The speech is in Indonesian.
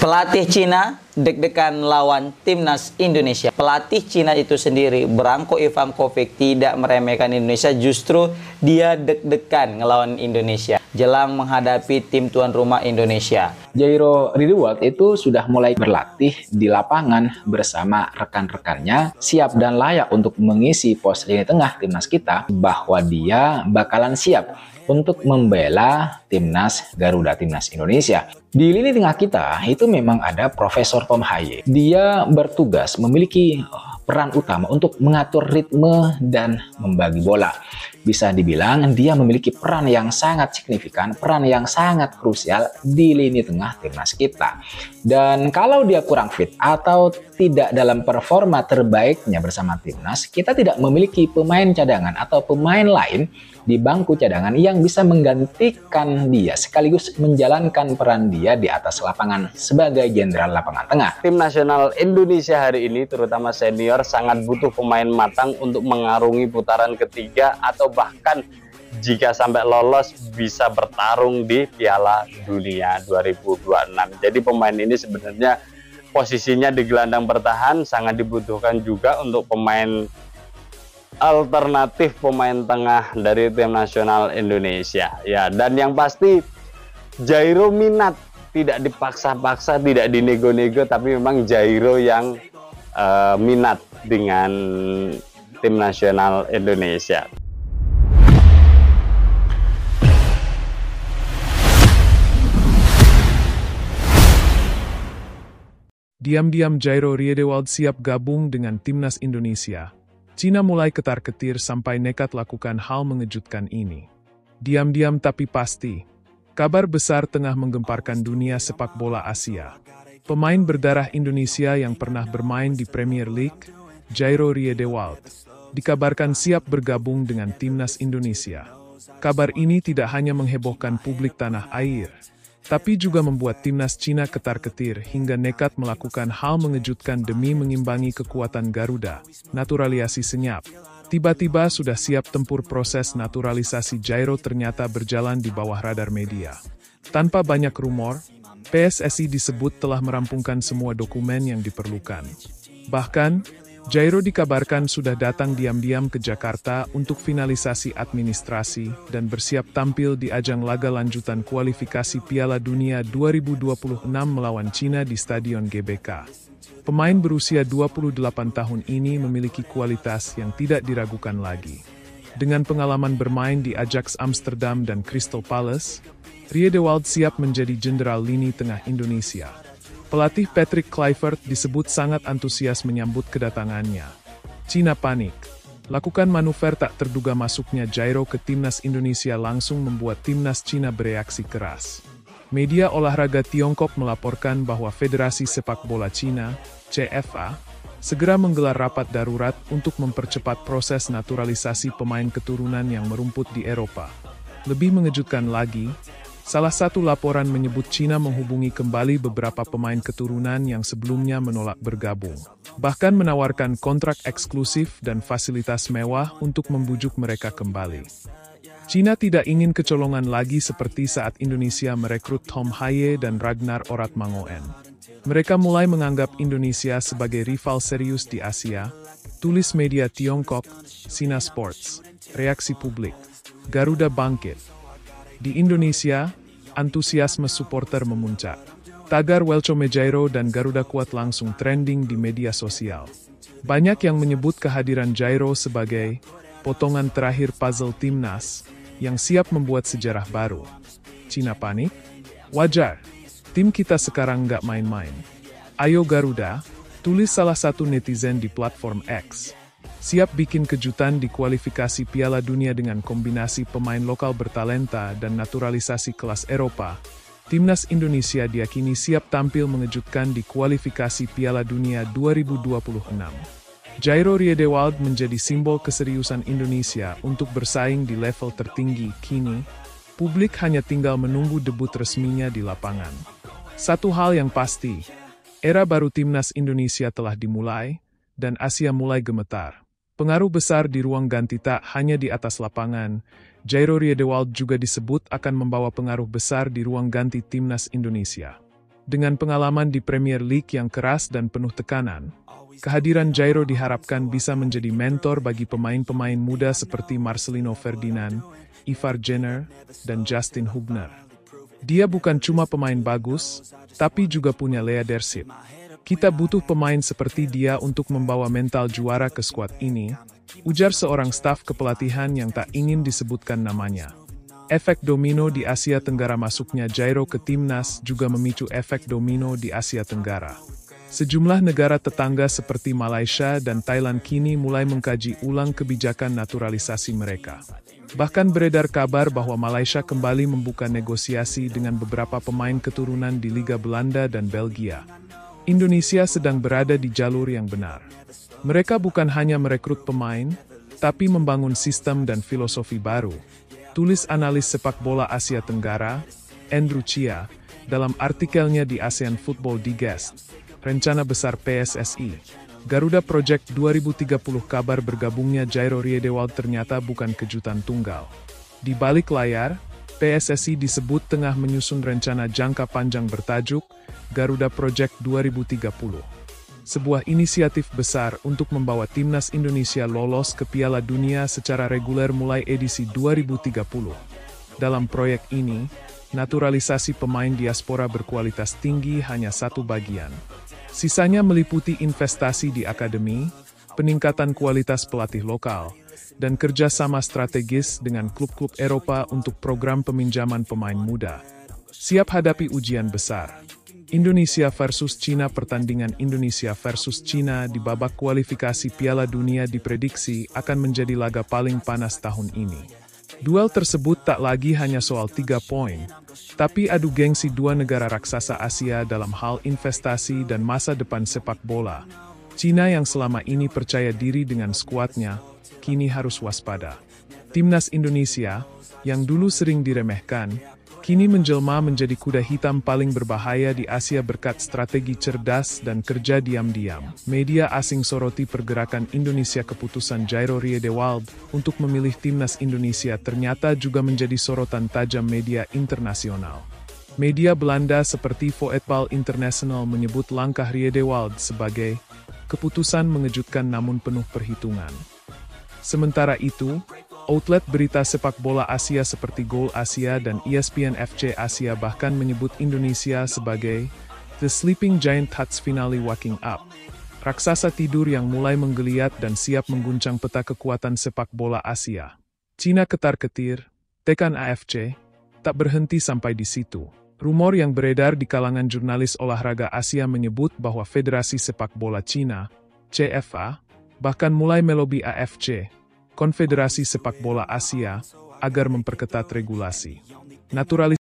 Pelatih Cina deg-degan lawan timnas Indonesia. Pelatih Cina itu sendiri, Branko Ivankovic, tidak meremehkan Indonesia, justru dia deg-degan ngelawan Indonesia jelang menghadapi tim tuan rumah Indonesia. Jairo Riedewald itu sudah mulai berlatih di lapangan bersama rekan-rekannya, siap dan layak untuk mengisi pos lini tengah timnas kita, bahwa dia bakalan siap untuk membela timnas Garuda, timnas Indonesia. Di lini tengah kita itu memang ada Profesor Tom Haye. Dia bertugas memiliki peran utama untuk mengatur ritme dan membagi bola. Bisa dibilang dia memiliki peran yang sangat signifikan, peran yang sangat krusial di lini tengah timnas kita. Dan kalau dia kurang fit atau tidak dalam performa terbaiknya bersama timnas, kita tidak memiliki pemain cadangan atau pemain lain di bangku cadangan yang bisa menggantikan dia sekaligus menjalankan peran dia di atas lapangan sebagai jenderal lapangan tengah. Tim nasional Indonesia hari ini, terutama senior, sangat butuh pemain matang untuk mengarungi putaran ketiga atau bahkan jika sampai lolos bisa bertarung di Piala Dunia 2026. Jadi pemain ini sebenarnya posisinya di gelandang bertahan sangat dibutuhkan juga untuk pemain alternatif pemain tengah dari tim nasional Indonesia. Ya, dan yang pasti Jairo minat, tidak dipaksa-paksa, tidak dinego-nego, tapi memang Jairo yang minat dengan tim nasional Indonesia. Diam-diam Jairo Riedewald siap gabung dengan timnas Indonesia. Cina mulai ketar-ketir sampai nekat lakukan hal mengejutkan ini. Diam-diam tapi pasti, kabar besar tengah menggemparkan dunia sepak bola Asia. Pemain berdarah Indonesia yang pernah bermain di Premier League, Jairo Riedewald, dikabarkan siap bergabung dengan timnas Indonesia. Kabar ini tidak hanya menghebohkan publik tanah air, tapi juga membuat timnas Cina ketar-ketir hingga nekat melakukan hal mengejutkan demi mengimbangi kekuatan Garuda. Naturalisasi senyap. Tiba-tiba sudah siap tempur proses naturalisasi Jairo ternyata berjalan di bawah radar media. Tanpa banyak rumor, PSSI disebut telah merampungkan semua dokumen yang diperlukan. Bahkan, Jairo dikabarkan sudah datang diam-diam ke Jakarta untuk finalisasi administrasi dan bersiap tampil di ajang laga lanjutan kualifikasi Piala Dunia 2026 melawan Cina di Stadion GBK. Pemain berusia 28 tahun ini memiliki kualitas yang tidak diragukan lagi. Dengan pengalaman bermain di Ajax Amsterdam dan Crystal Palace, Riedewald siap menjadi jenderal lini tengah Indonesia. Pelatih Patrick Kluivert disebut sangat antusias menyambut kedatangannya. Cina panik. Lakukan manuver tak terduga masuknya Jairo ke timnas Indonesia langsung membuat timnas Cina bereaksi keras. Media olahraga Tiongkok melaporkan bahwa Federasi Sepak Bola Cina, CFA, segera menggelar rapat darurat untuk mempercepat proses naturalisasi pemain keturunan yang merumput di Eropa. Lebih mengejutkan lagi, salah satu laporan menyebut Cina menghubungi kembali beberapa pemain keturunan yang sebelumnya menolak bergabung. Bahkan menawarkan kontrak eksklusif dan fasilitas mewah untuk membujuk mereka kembali. Cina tidak ingin kecolongan lagi seperti saat Indonesia merekrut Tom Haye dan Ragnar Oratmangoen. Mereka mulai menganggap Indonesia sebagai rival serius di Asia, tulis media Tiongkok, Sina Sports. Reaksi publik. Garuda bangkit. Di Indonesia, antusiasme supporter memuncak. Tagar Welcome Jairo dan Garuda kuat langsung trending di media sosial. Banyak yang menyebut kehadiran Jairo sebagai potongan terakhir puzzle timnas yang siap membuat sejarah baru. Cina panik? Wajar. Tim kita sekarang nggak main-main. Ayo Garuda, tulis salah satu netizen di platform X. Siap bikin kejutan di kualifikasi Piala Dunia dengan kombinasi pemain lokal bertalenta dan naturalisasi kelas Eropa. Timnas Indonesia diyakini siap tampil mengejutkan di kualifikasi Piala Dunia 2026. Jairo Riedewald menjadi simbol keseriusan Indonesia untuk bersaing di level tertinggi. Kini, publik hanya tinggal menunggu debut resminya di lapangan. Satu hal yang pasti, era baru Timnas Indonesia telah dimulai, dan Asia mulai gemetar. Pengaruh besar di ruang ganti tak hanya di atas lapangan, Jairo Riedewald juga disebut akan membawa pengaruh besar di ruang ganti Timnas Indonesia. Dengan pengalaman di Premier League yang keras dan penuh tekanan, kehadiran Jairo diharapkan bisa menjadi mentor bagi pemain-pemain muda seperti Marcelino Ferdinand, Ivar Jenner, dan Justin Hubner. Dia bukan cuma pemain bagus, tapi juga punya leadership. Kita butuh pemain seperti dia untuk membawa mental juara ke skuad ini, ujar seorang staf kepelatihan yang tak ingin disebutkan namanya. Efek domino di Asia Tenggara. Masuknya Jairo ke timnas juga memicu efek domino di Asia Tenggara. Sejumlah negara tetangga seperti Malaysia dan Thailand kini mulai mengkaji ulang kebijakan naturalisasi mereka. Bahkan beredar kabar bahwa Malaysia kembali membuka negosiasi dengan beberapa pemain keturunan di Liga Belanda dan Belgia. Indonesia sedang berada di jalur yang benar. Mereka bukan hanya merekrut pemain, tapi membangun sistem dan filosofi baru. Tulis analis sepak bola Asia Tenggara, Andrew Chia, dalam artikelnya di ASEAN Football Digest. Rencana besar PSSI, Garuda Project 2030. Kabar bergabungnya Jairo Riedewald ternyata bukan kejutan tunggal. Di balik layar, PSSI disebut tengah menyusun rencana jangka panjang bertajuk Garuda Project 2030. Sebuah inisiatif besar untuk membawa timnas Indonesia lolos ke Piala Dunia secara reguler mulai edisi 2030. Dalam proyek ini, naturalisasi pemain diaspora berkualitas tinggi hanya satu bagian. Sisanya meliputi investasi di akademi, peningkatan kualitas pelatih lokal, dan kerjasama strategis dengan klub-klub Eropa untuk program peminjaman pemain muda. Siap hadapi ujian besar. Indonesia versus Cina. Pertandingan Indonesia versus Cina di babak kualifikasi Piala Dunia diprediksi akan menjadi laga paling panas tahun ini. Duel tersebut tak lagi hanya soal 3 poin, tapi adu gengsi dua negara raksasa Asia dalam hal investasi dan masa depan sepak bola. Cina yang selama ini percaya diri dengan skuadnya, kini harus waspada. Timnas Indonesia, yang dulu sering diremehkan, kini menjelma menjadi kuda hitam paling berbahaya di Asia berkat strategi cerdas dan kerja diam-diam. Media asing soroti pergerakan Indonesia. Keputusan Jairo Riedewald untuk memilih timnas Indonesia ternyata juga menjadi sorotan tajam media internasional. Media Belanda seperti Voetbal International menyebut langkah Riedewald sebagai keputusan mengejutkan namun penuh perhitungan. Sementara itu, outlet berita sepak bola Asia seperti Goal Asia dan ESPN FC Asia bahkan menyebut Indonesia sebagai The Sleeping Giant Huts Finally Waking Up. Raksasa tidur yang mulai menggeliat dan siap mengguncang peta kekuatan sepak bola Asia. Cina ketar-ketir, tekan AFC, tak berhenti sampai di situ. Rumor yang beredar di kalangan jurnalis olahraga Asia menyebut bahwa Federasi Sepak Bola Cina, CFA, bahkan mulai melobi AFC, Konfederasi Sepak Bola Asia, agar memperketat regulasi. Naturalisasi